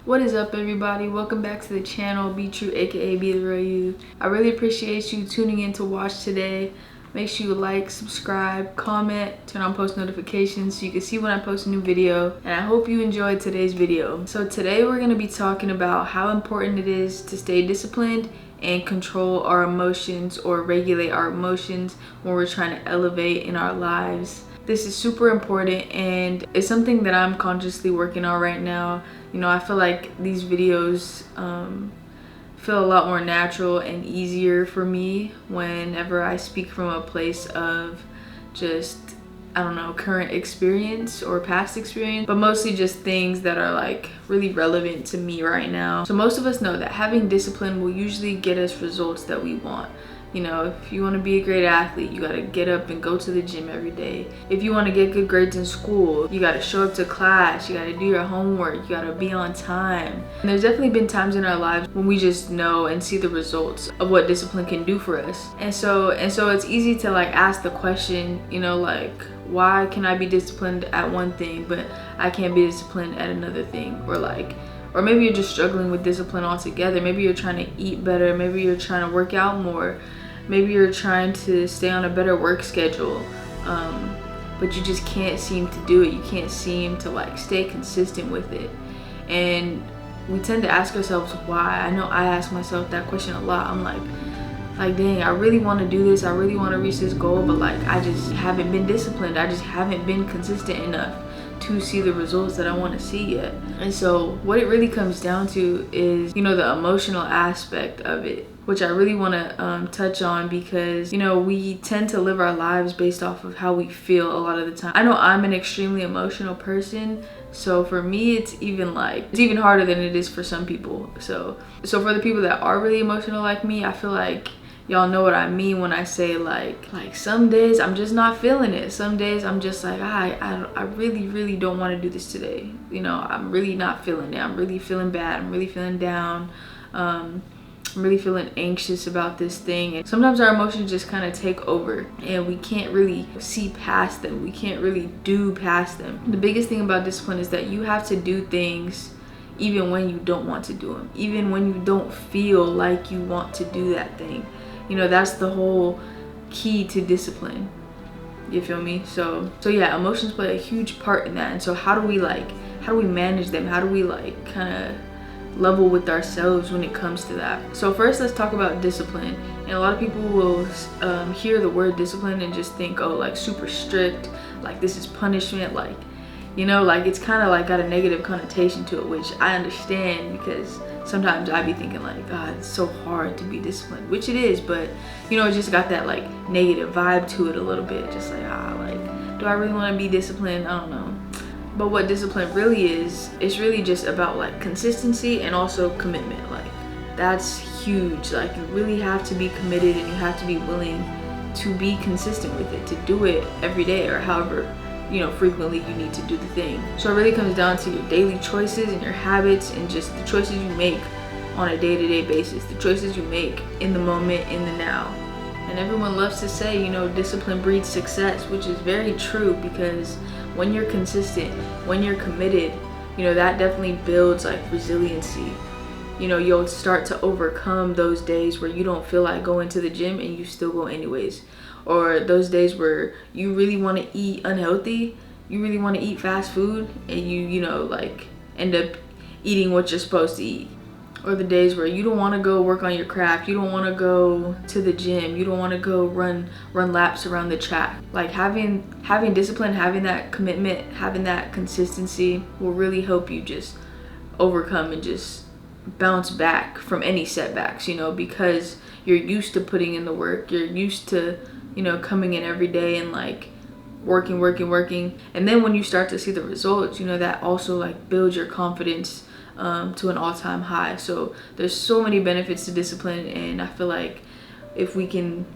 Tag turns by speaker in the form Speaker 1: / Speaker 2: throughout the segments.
Speaker 1: What is up, everybody? Welcome back to the channel. Be True, aka Be the Real You. I really appreciate you tuning in to watch today. Make sure you like, subscribe, comment, turn on post notifications so you can see when I post a new video. And I hope you enjoyed today's video. So today we're going to be talking about how important it is to stay disciplined and control our emotions or regulate our emotions when we're trying to elevate in our lives. This is super important and it's something that I'm consciously working on right now. You know, I feel like these videos feel a lot more natural and easier for me whenever I speak from a place of just, I don't know, current experience or past experience, but mostly just things that are like really relevant to me right now. So most of us know that having discipline will usually get us results that we want. You know, if you want to be a great athlete, you got to get up and go to the gym every day. If you want to get good grades in school, you got to show up to class, you got to do your homework, you got to be on time. And there's definitely been times in our lives when we just know and see the results of what discipline can do for us. And so it's easy to like ask the question, you know, like, why can I be disciplined at one thing, but I can't be disciplined at another thing? Or maybe you're just struggling with discipline altogether. Maybe you're trying to eat better. Maybe you're trying to work out more. Maybe you're trying to stay on a better work schedule, but you just can't seem to do it. You can't seem to like stay consistent with it. And we tend to ask ourselves why. I know I ask myself that question a lot. I'm like, dang, I really want to do this. I really want to reach this goal, but like I just haven't been disciplined. I just haven't been consistent enough to see the results that I want to see yet. And so what it really comes down to is, you know, the emotional aspect of it, which I really want to touch on, because, you know, we tend to live our lives based off of how we feel a lot of the time. I know I'm an extremely emotional person, so for me it's even harder than it is for some people. So for the people that are really emotional like me, I feel like y'all know what I mean when I say like some days I'm just not feeling it. Some days I'm just like, I really don't want to do this today. You know, I'm really not feeling it. I'm really feeling bad. I'm really feeling down. I'm really feeling anxious about this thing. And sometimes our emotions just kind of take over and we can't really see past them. We can't really do past them. The biggest thing about discipline is that you have to do things even when you don't want to do them, even when you don't feel like you want to do that thing. You know, that's the whole key to discipline. You feel me? So yeah, emotions play a huge part in that. And so how do we manage them? How do we like kind of level with ourselves when it comes to that? So first, let's talk about discipline. And a lot of people will hear the word discipline and just think, oh, like super strict, like this is punishment, like, you know, like it's kind of like got a negative connotation to it, which I understand, because sometimes I be thinking like, God, it's so hard to be disciplined, which it is, but you know, it just got that like negative vibe to it a little bit, just like, like, do I really want to be disciplined? I don't know. But what discipline really is, it's really just about like consistency and also commitment. Like that's huge. Like you really have to be committed and you have to be willing to be consistent with it, to do it every day or however, you know, frequently you need to do the thing. So it really comes down to your daily choices and your habits and just the choices you make on a day-to-day basis, the choices you make in the moment, in the now. And everyone loves to say, you know, discipline breeds success, which is very true, because when you're consistent, when you're committed, you know, that definitely builds like resiliency. You know, you'll start to overcome those days where you don't feel like going to the gym and you still go anyways. Or those days where you really want to eat unhealthy, you really want to eat fast food, and you know, like end up eating what you're supposed to eat. Or the days where you don't want to go work on your craft, you don't want to go to the gym, you don't want to go run laps around the track. Like having discipline, having that commitment, having that consistency will really help you just overcome and just bounce back from any setbacks, you know, because you're used to putting in the work, you're used to, you know, coming in every day and like working. And then when you start to see the results, you know, that also like builds your confidence to an all-time high. So there's so many benefits to discipline, and I feel like if we can,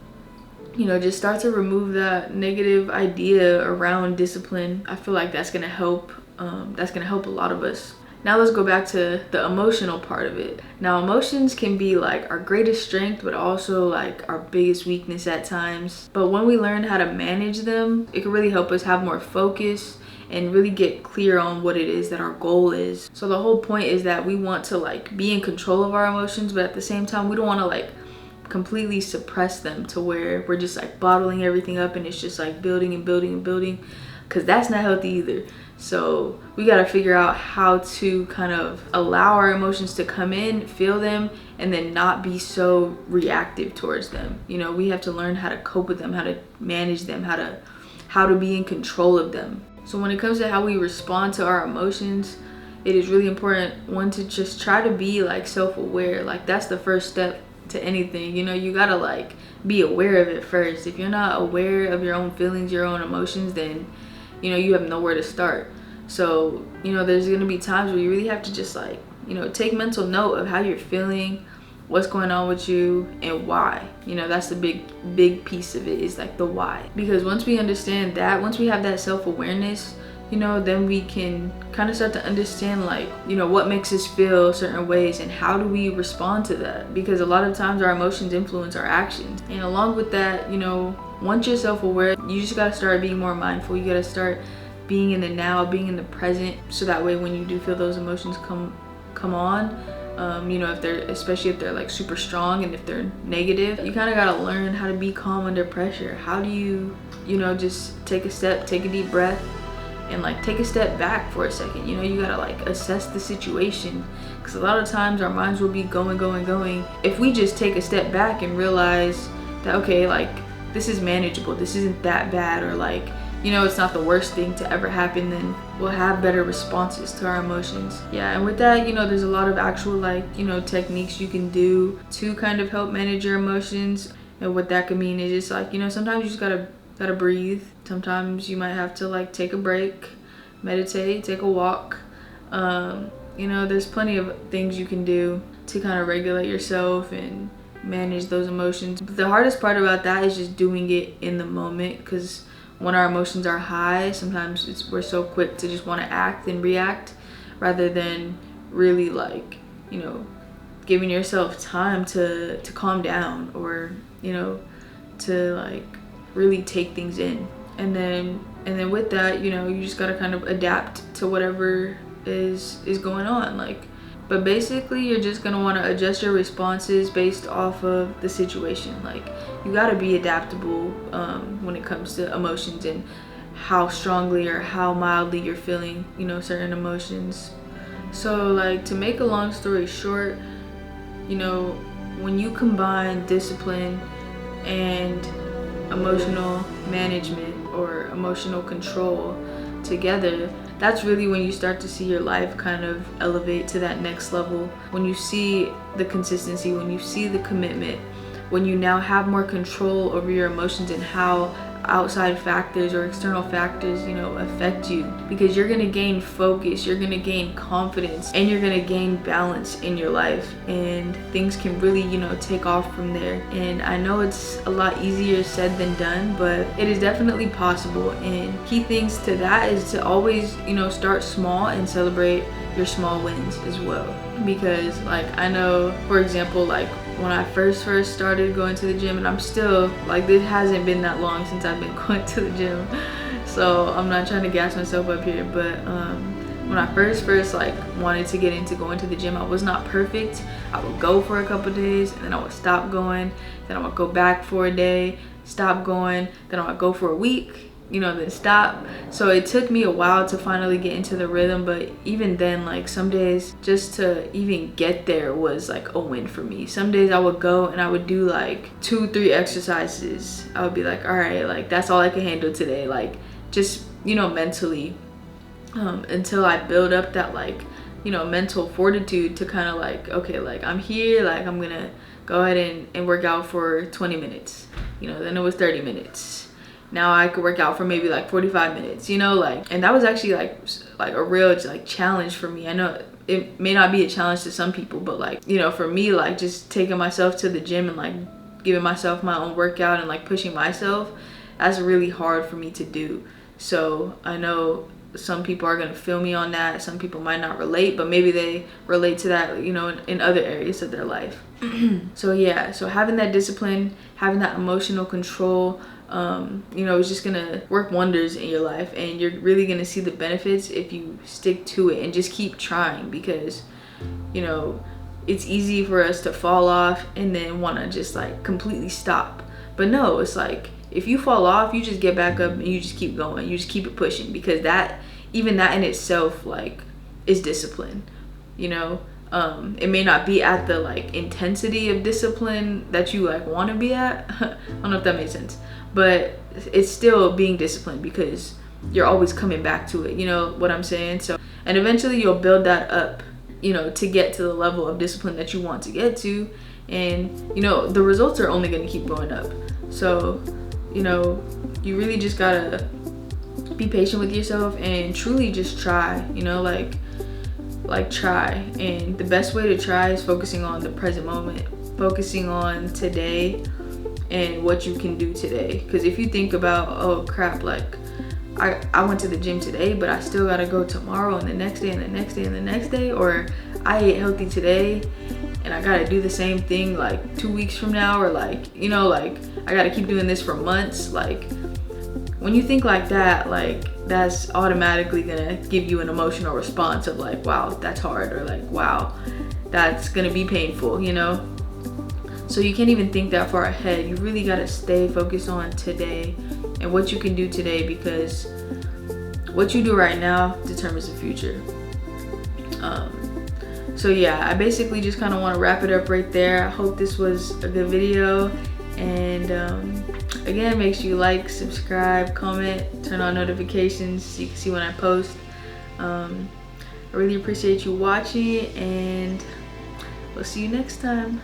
Speaker 1: you know, just start to remove that negative idea around discipline, I feel like that's gonna help a lot of us. Now let's go back to the emotional part of it. Now emotions can be like our greatest strength, but also like our biggest weakness at times. But when we learn how to manage them, it can really help us have more focus and really get clear on what it is that our goal is. So the whole point is that we want to like be in control of our emotions, but at the same time we don't want to like completely suppress them to where we're just like bottling everything up and it's just like building and building and building, because that's not healthy either. So we got to figure out how to kind of allow our emotions to come in, feel them, and then not be so reactive towards them. You know, we have to learn how to cope with them, how to manage them, how to be in control of them. So when it comes to how we respond to our emotions, it is really important, one, to just try to be like self-aware. Like that's the first step to anything. You know, you gotta like be aware of it first. If you're not aware of your own feelings, your own emotions, then you know you have nowhere to start. So you know there's gonna be times where you really have to just like, you know, take mental note of how you're feeling, what's going on with you, and why. You know, that's the big piece of it, is like the why. Because once we understand that, once we have that self-awareness, you know, then we can kind of start to understand like, you know, what makes us feel certain ways and how do we respond to that. Because a lot of times our emotions influence our actions. And along with that, you know, once you're self-aware, you just got to start being more mindful. You got to start being in the now, being in the present, so that way when you do feel those emotions come on, you know, especially if they're like super strong and if they're negative, you kind of got to learn how to be calm under pressure. How do you know, just take a step, take a deep breath, and like take a step back for a second. You know, you gotta like assess the situation, because a lot of times our minds will be going. If we just take a step back and realize that, okay, like this is manageable, this isn't that bad, or like, you know, it's not the worst thing to ever happen, then we'll have better responses to our emotions. Yeah, and with that, you know, there's a lot of actual like, you know, techniques you can do to kind of help manage your emotions. And what that could mean is just like, you know, sometimes you just gotta breathe. Sometimes you might have to like take a break, meditate, take a walk. You know, there's plenty of things you can do to kind of regulate yourself and manage those emotions. But the hardest part about that is just doing it in the moment, because when our emotions are high, sometimes we're so quick to just want to act and react rather than really like, you know, giving yourself time to calm down, or, you know, to like really take things in. And then with that, you know, you just gotta kind of adapt to whatever is going on. Like, but basically you're just gonna want to adjust your responses based off of the situation. Like, you gotta be adaptable when it comes to emotions and how strongly or how mildly you're feeling, you know, certain emotions. So like, to make a long story short, you know, when you combine discipline and emotional management or emotional control together, that's really when you start to see your life kind of elevate to that next level. When you see the consistency, when you see the commitment, when you now have more control over your emotions and how outside factors or external factors, you know, affect you, because you're gonna gain focus, you're gonna gain confidence, and you're gonna gain balance in your life, and things can really, you know, take off from there. And I know it's a lot easier said than done, but it is definitely possible. And key things to that is to always, you know, start small and celebrate your small wins as well. Because like, I know, for example, like when I first started going to the gym, and I'm still like, it hasn't been that long since I've been going to the gym, so I'm not trying to gas myself up here, but when I first like wanted to get into going to the gym, I was not perfect. I would go for a couple days and then I would stop going, then I would go back for a day, stop going, then I would go for a week, you know, then stop. So it took me a while to finally get into the rhythm, but even then, like, some days just to even get there was like a win for me. Some days I would go and I would do like 2-3 exercises. I would be like, all right, like that's all I can handle today, like just, you know, mentally, until I build up that, like, you know, mental fortitude to kind of like, okay, like I'm here, like I'm gonna go ahead and work out for 20 minutes, you know, then it was 30 minutes. Now I could work out for maybe like 45 minutes, you know, like, and that was actually like a real like challenge for me. I know it may not be a challenge to some people, but like, you know, for me, like just taking myself to the gym and like giving myself my own workout and like pushing myself, that's really hard for me to do. So I know some people are gonna feel me on that. Some people might not relate, but maybe they relate to that, you know, in other areas of their life. So yeah, so having that discipline, having that emotional control, you know, it's just gonna work wonders in your life, and you're really gonna see the benefits if you stick to it and just keep trying. Because, you know, it's easy for us to fall off and then want to just like completely stop. But no, it's like if you fall off, you just get back up and you just keep going. You just keep it pushing, because that, even that in itself, like, is discipline, you know. It may not be at the like intensity of discipline that you like want to be at. I don't know if that makes sense, but it's still being disciplined because you're always coming back to it, you know what I'm saying? So, and eventually you'll build that up, you know, to get to the level of discipline that you want to get to. And, you know, the results are only going to keep going up. So, you know, you really just gotta be patient with yourself and truly just try, you know, like try. And the best way to try is focusing on the present moment, focusing on today and what you can do today. Because if you think about, oh crap, like I went to the gym today, but I still gotta go tomorrow and the next day and the next day and the next day, or I ate healthy today and I gotta do the same thing like 2 weeks from now, or like, you know, like I gotta keep doing this for months. Like, when you think like that, like that's automatically gonna give you an emotional response of like, wow, that's hard, or like, wow, that's gonna be painful, you know. So you can't even think that far ahead. You really gotta stay focused on today and what you can do today, because what you do right now determines the future. So yeah, I basically just kind of want to wrap it up right there. I hope this was a good video, and again, make sure you like, subscribe, comment, turn on notifications so you can see when I post. I really appreciate you watching, and we'll see you next time.